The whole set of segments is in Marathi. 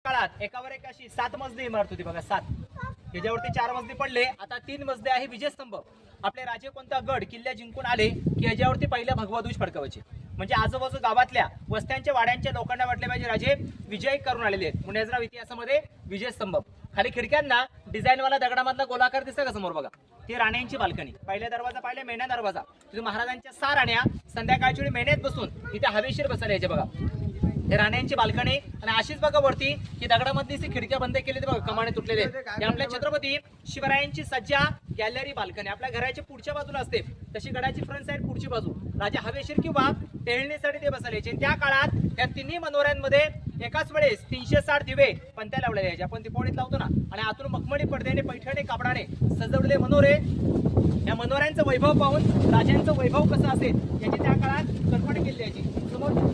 काळात एकावर एक अशी 7 मजली इमारत होती बघा, 7. याच्यावरती 4 मजले पडले, आता 3 मजले आहे विजयस्तंभ. आपले राजे कोणता गड किल्ला जिंकून आले की याच्यावरती पहिला भगवा ध्वज फडकवायचे. म्हणजे आजूबाजू गावातल्या वस्त्यांच्या वाड्यांच्या लोकांना वाटले पाहिजे राजे विजय करून आलेले आहेत. पुण्याच्या इतिहासामध्ये विजयस्तंभ. खाली खिडक्यांना डिझाईनवाला दगडामधला गोलाकार दिसतं का समोर बघा, ती राण्यांची बाल्कनी. पहिला दरवाजा पाहिला मेणा दरवाजा, तिथे महाराजांच्या 6 राण्या संध्याकाळच्या वेळी मेण्यात बसून इथे हवेशीर बसायला यायचे बघा. हे राण्यांची बाल्कनी. आणि अशीच बघा वरती की दगडामधली खिडक्या बंद केले बघा, कमाने तुटलेले. हे आपल्या छत्रपती शिवरायांची सज्जा गॅलरी बाल्कनी आपल्या घराच्या पुढच्या बाजूला असते, तशी गडाची फ्रंट साइड पुढची बाजू. राजा हवेशीर किंवा टेळणीसाठी ते बसायचे. त्या काळात त्या तिन्ही मनोऱ्यांमध्ये एकाच वेळेस 360 दिवे पंत्या लावल्या जायचे. आपण दिपोळीत लावतो ना. आणि आतून मखमली पडद्याने पैठणी कापडाने सजवलेले मनोरे. या मनोऱ्यांचं वैभव पाहून राजांचं वैभव कसं असेल याची त्या काळात कल्पना केली जायची. समोर रूम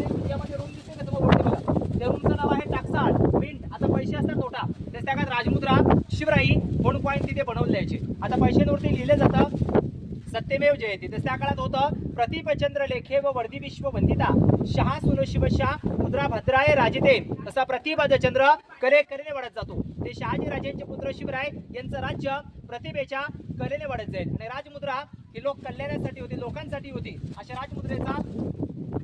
दिसते ना समोर वरती बघा, त्या रूमचं नाव आहे टाकसाळ मिंट. आता पैसे असतात नोटा, तर त्या काळात राजमुद्रा शिवराई म्हणून कॉइन तिथे बनवले जायचे. आता पैशांवरती लिहिले जातं सत्यमेव जयते. तर त्या काळात होतं प्रतिपचंद्र लेखे व वर्दी विश्व वंदिता शहा सुनो शिवशा मुद्रा भद्राय राजते. तसा प्रतिपचंद्र कलेने वाढत जातो. ते शहाजी राजांचे पुत्र शिवराय यांचं राज्य प्रतिभेच्या कलेने वाढत जाईल. आणि राजमुद्रा ही लोक कल्याणासाठी होती, लोकांसाठी होती. अशा राजमुद्रेचा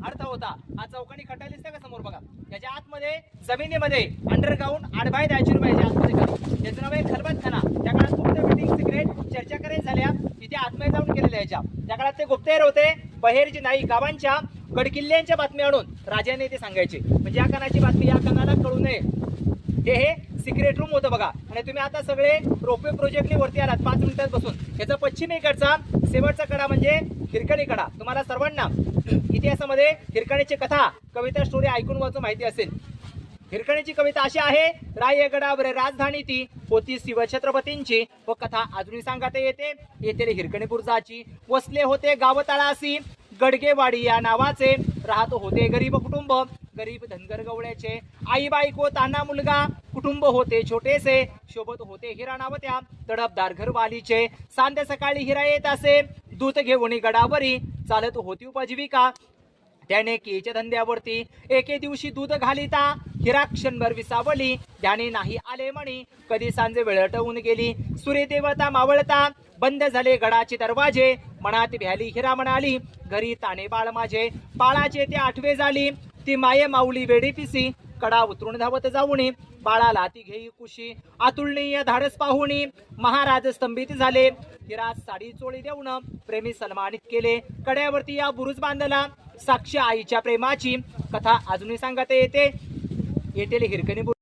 अर्थ होता. हा चौकानी खड्डा दिसतोय का समोर बघा, याच्या आतमध्ये जमिनीमध्ये अंडरग्राऊंड 8 बाय 10 रुपयाच्या आतमध्ये खाली याचं नाव आहे खलबतखाना. त्या काळात गुप्त मीटिंग सिक्रेट चर्चा करायला झाल्या तिथे आतमध्ये जाऊन केलेल्या याच्या. त्या काळात ते गुप्तहेर होते. बहेरजी नाही गावांच्या गडकिल्ल्यांच्या बातम्या आणून राजाने ते सांगायचे. म्हणजे या कानाची बातमी या कानाला कळू नये, हे सिक्रेट रूम होतं बघा. आणि तुम्ही आता सगळे रोपवे प्रोजेक्टने वरती आलात 5 मिनिटात बसून. याचा पश्चिमेकडचा शेवटचा कडा म्हणजे हिरकणी कडा. तुम्हाला सर्वांना इतिहासामध्ये हिरकणीची कथा कविता स्टोरी ऐकून वाचून माहिती असेल. हिरकणीची कविता अशी आहे, रायगडावर राजधानी ती होती शिवछत्रपतींची व कथा अजूनही सांगता येते. येथे हिरकणी बुर्जाची वसले होते गाव तळासी गडगेवाडी या नावाचे. राहत होते गरीब कुटुंब गरीब धनगर गवळ्याचे. आई बायको ताना मुलगा कुटुंब होते छोटेसे. शोभत होते हिरा नावत्या तडपदार घरवालीचे. सांध्या सकाळी हिरा येत असे दूत घेऊन गडावरी. चालत होती उपजीविका त्याने केच्या धंद्यावरती. एके दिवशी दूध घालिता हिरा क्षणभर विसावली. त्याने नाही आले म्हणी कधी सांजे वेळटवून गेली. सूर्यदेवता मावळता बंद झाले गडाचे दरवाजे. मनात भ्याली हिरा म्हणाली घरी ताने बाळ माझे. बाळाचे ते 8वे झाली ती माये माऊली वेडी पिसी. कडा उतरून धावत जाऊनी बाळाला ती घेई कुशी. अतुलनीय धाडस पाहुणी महाराज स्तंभित झाले. हिरा साडी चोळी देऊन प्रेमी सन्मानित केले. कड्यावरती या बुरुज बांधला साक्ष आईच्या प्रेमाची. कथा अजूनही सांगता येते. येथील हिरकणी